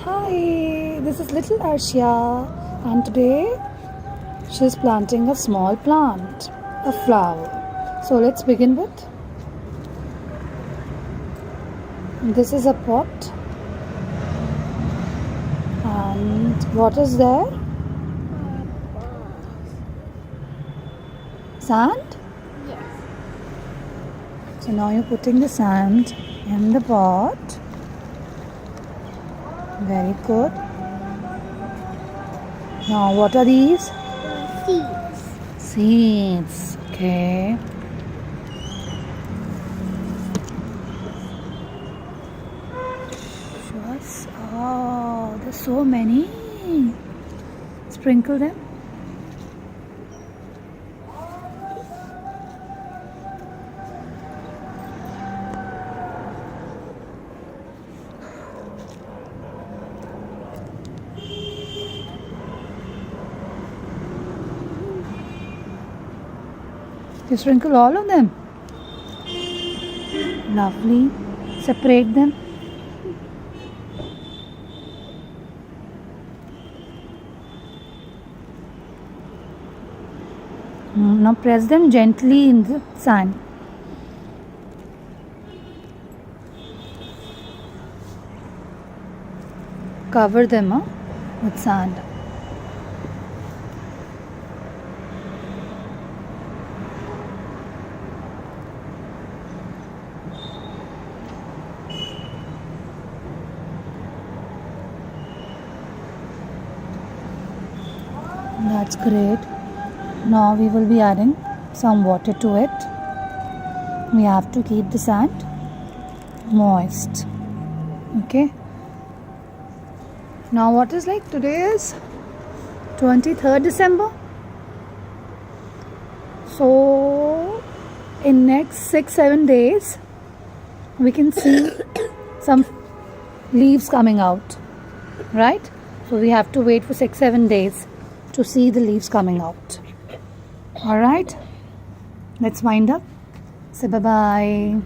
Hi, this is little Arshia, and today she's planting a small plant, a flower. So let's begin with. This is a pot, and what is there? Sand? Yes. So now you're putting the sand in the pot. Very good. Now what are these? Seeds. Seeds. Okay. Just, oh, there's so many. Sprinkle them. You sprinkle all of them. Lovely. Separate them. Now press them gently in the sand. Cover them with sand. That's great. Now we will be adding some water to it. We have to keep the sand moist. Okay. Now what is like today is 23rd December. So in next 6-7 days we can see some leaves coming out. Right? So we have to wait for 6-7 days to see the leaves coming out. Alright, let's wind up. Say bye-bye.